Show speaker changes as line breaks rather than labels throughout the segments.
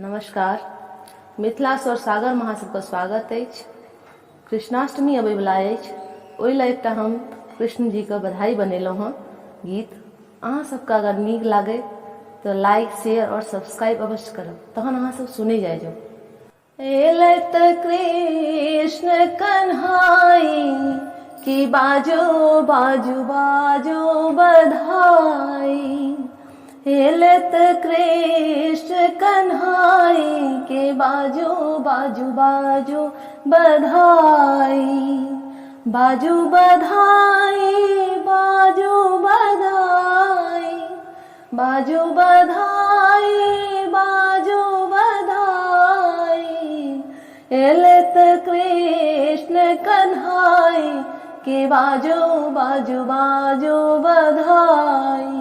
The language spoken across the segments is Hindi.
नमस्कार। मिथिला स्वर सागर में अहाँ सबके स्वागत अछि। कृष्णाष्टमी अबै वाला अछि, ओहि लेल एकटा हम कृष्ण जी के बधाई बनेलहुँ हँ गीत। अहाँ सबके अगर नीक लागे तो लाइक शेयर और सब्सक्राइब अवश्य करब, तहन अहाँ सब सुनै जाइ जाउ। एलत कृष्ण कन्हाई की बाजो बाजू बाजो बधाई। एलत कृष्ण कन्हाई के बाजो बाजू बाजू बधाई। बाजू बधाई बाजू बधाई बाजू बधाई बाजू बधाई। एलत कृष्ण कन्हाई के बाजो बाजू बाजू बधाई।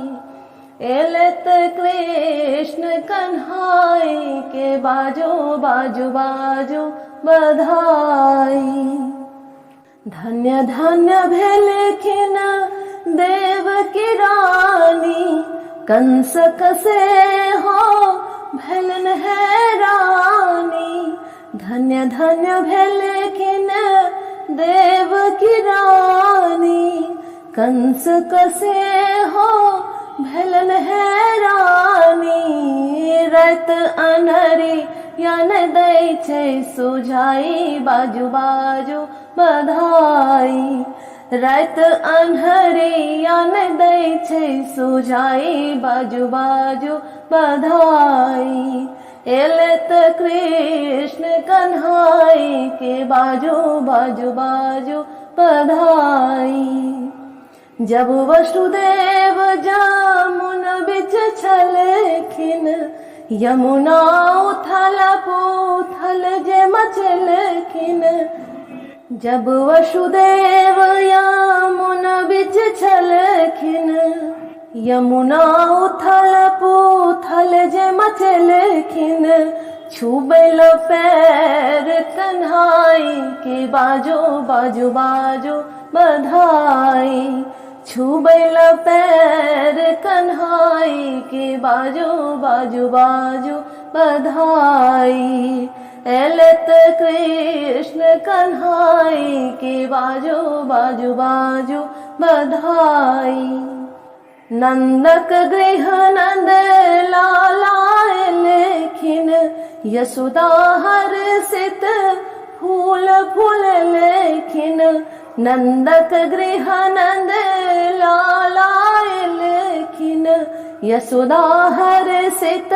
एलत कृष्ण कन्हाई के बाजो बाजू बाजू बधाई। धन्य धन्य भेलखिन देवकी रानी, कंस कसे हो भेलन हैरानी। धन्य धन्य भेलखिन देवकी रानी, कंस कसे हो भेलन हैरानी। रात अन्हरी यान दै छै सुझाई, बाजू बाजू बधाई। रात अन्हरी यान दै छै सुझाई, बाजू बाजू बधाई। एलत कृष्ण कन्हाई के बाजू बाजू बाजू बधाई। जब वसुदेव जमुन बिच छलखिन, यमुना उथल पुथल जे मचलखिन। जब वसुदेव यमुन बिच छलखिन, यमुना उथल पुथल जे मचलखिन। छुबैल पैर कन्हाई के बाजो बाजू बाजू बधाई। छुबैल पैर कन्हाई के बाजो बाजू बाजू बधाई। एलत कृष्ण कन्हाई के बाजो बाजू बाजू बधाई। नंदक गृह नंद लाला एलखिन, यशोदा हर्षित फूल फूललखिन। नंदक गृह नंद लाला एलखिन, यशोदा हर्षित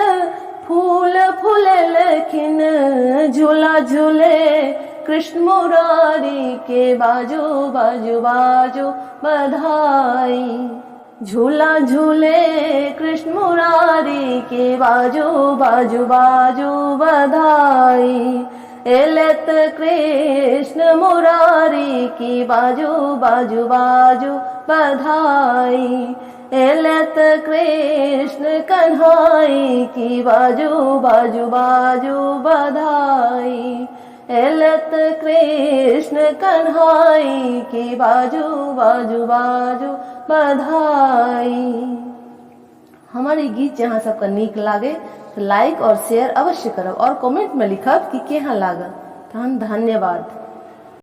फूल फूललखिन। झूला झूले कृष्ण मुरारी के बाजो बाजू बाजू बधाई। झूला झूले कृष्ण मुरारी के बाजो बाजू बाजू बधाई। एलत कृष्ण मुरारी की बाजू बाजू बाजू बधाई। एलत कृष्ण कन्हाई की बाजू बाजू बाजू बधाई। एलत कृष्ण कन्हाई की बाजू बाजू बाजू बधाई। हमारी गीत जहाँ सबके नीक लागे तो लाइक और शेयर अवश्य करब और कमेंट में लिखब कि केहन लागल। तहन धन्यवाद।